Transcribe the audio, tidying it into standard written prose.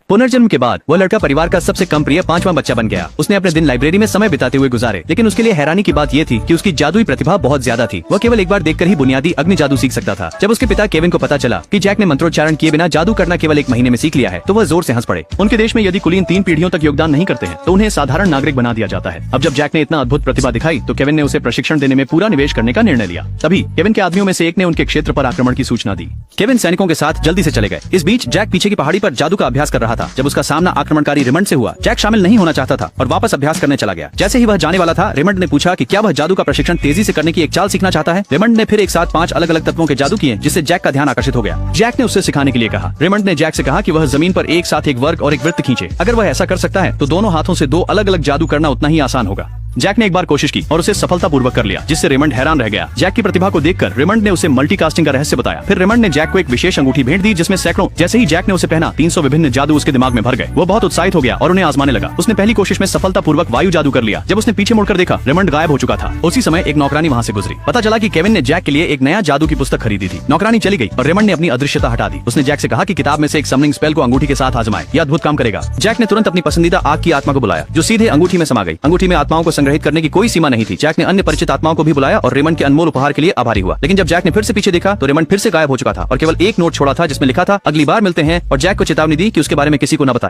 पुनर्जन्म के बाद वह लड़का परिवार का सबसे कम प्रिय 5वां बच्चा बन गया। उसने अपने दिन लाइब्रेरी में समय बिताते हुए गुजारे, लेकिन उसके लिए हैरानी की बात यह थी कि उसकी जादुई प्रतिभा बहुत ज्यादा थी। वह केवल एक बार देखकर ही बुनियादी अग्नि जादू सीख सकता था। जब उसके पिता केविन को पता चला कि जैक ने मंत्रोच्चारण किए बिना जादू करना केवल 1 महीने में सीख लिया है, तो वह जोर से हंस पड़े। उनके देश में यदि कुलीन 3 पीढ़ियों तक योगदान नहीं करते हैं, तो उन्हें साधारण नागरिक बना दिया जाता है। अब जब जैक ने इतना अद्भुत प्रतिभा दिखाई, तो केविन ने उसे प्रशिक्षण देने में पूरा निवेश करने का निर्णय लिया। तभी केविन के आदमियों में से एक ने उनके क्षेत्र पर आक्रमण की सूचना दी। केविन सैनिकों के साथ जल्दी से चले गए। इस बीच जैक पीछे की पहाड़ी पर जादू का अभ्यास कर रहा था। जब उसका सामना आक्रमणकारी रेमंड से हुआ, जैक शामिल नहीं होना चाहता था और वापस अभ्यास करने चला गया। जैसे ही वह जाने वाला था, रेमंड ने पूछा कि क्या वह जादू का प्रशिक्षण तेजी से करने की एक चाल सीखना चाहता है। रेमंड ने फिर एक साथ 5 अलग अलग तत्वों के जादू किए, जिससे जैक का ध्यान आकर्षित हो गया। जैक ने उससे सिखाने के लिए कहा। रेमंड ने जैक से कहा कि वह जमीन पर एक साथ एक वर्ग और एक वृत्त खींचे। अगर वह ऐसा कर सकता है, तो दोनों हाथों से 2 अलग अलग जादू करना उतना ही आसान होगा। जैक ने एक बार कोशिश की और उसे सफलतापूर्वक कर लिया, जिससे रेमंड हैरान रह गया। जैक की प्रतिभा को देखकर रेमंड ने उसे मल्टीकास्टिंग का रहस्य बताया। फिर रेमंड ने जैक को एक विशेष अंगूठी भेंट दी, जिसमें सैकड़ों। जैसे ही जैक ने उसे पहना, 300 विभिन्न जादू उसके दिमाग में भर गए। वो बहुत उत्साहित हो गया और उन्हें आजमाने लगा। उसने पहली कोशिश में सफलतापूर्वक वायु जादू कर लिया। जब उसने पीछे मुड़कर देखा, रेमंड गायब हो चुका था। उसी समय एक नौकरानी वहाँ से गुजरी। पता चला कि केविन ने जैक के लिए एक नया जादू की पुस्तक खरीदी थी। नौकरानी चली गई और रेमंड ने अपनी अदृश्यता हटा दी। उसने जैक से कहा कि किताब में से एक समनिंग स्पेल को अंगूठी के साथ आजमाए, यह अद्भुत काम करेगा। जैक ने तुरंत अपनी पसंदीदा आग की आत्मा को बुलाया, जो सीधे अंगूठी में समा गई। अंगूठी में आत्माओं को संग्रहित करने की कोई सीमा नहीं थी। जैक ने अन्य परिचित आत्माओं को भी बुलाया और रेमंड के अनमोल उपहार के लिए आभारी हुआ। लेकिन जब जैक ने फिर से पीछे देखा, तो रेमंड फिर से गायब हो चुका था और केवल एक नोट छोड़ा था, जिसमें लिखा था, अगली बार मिलते हैं, और जैक को चेतावनी दी कि उसके बारे में किसी को न बताए।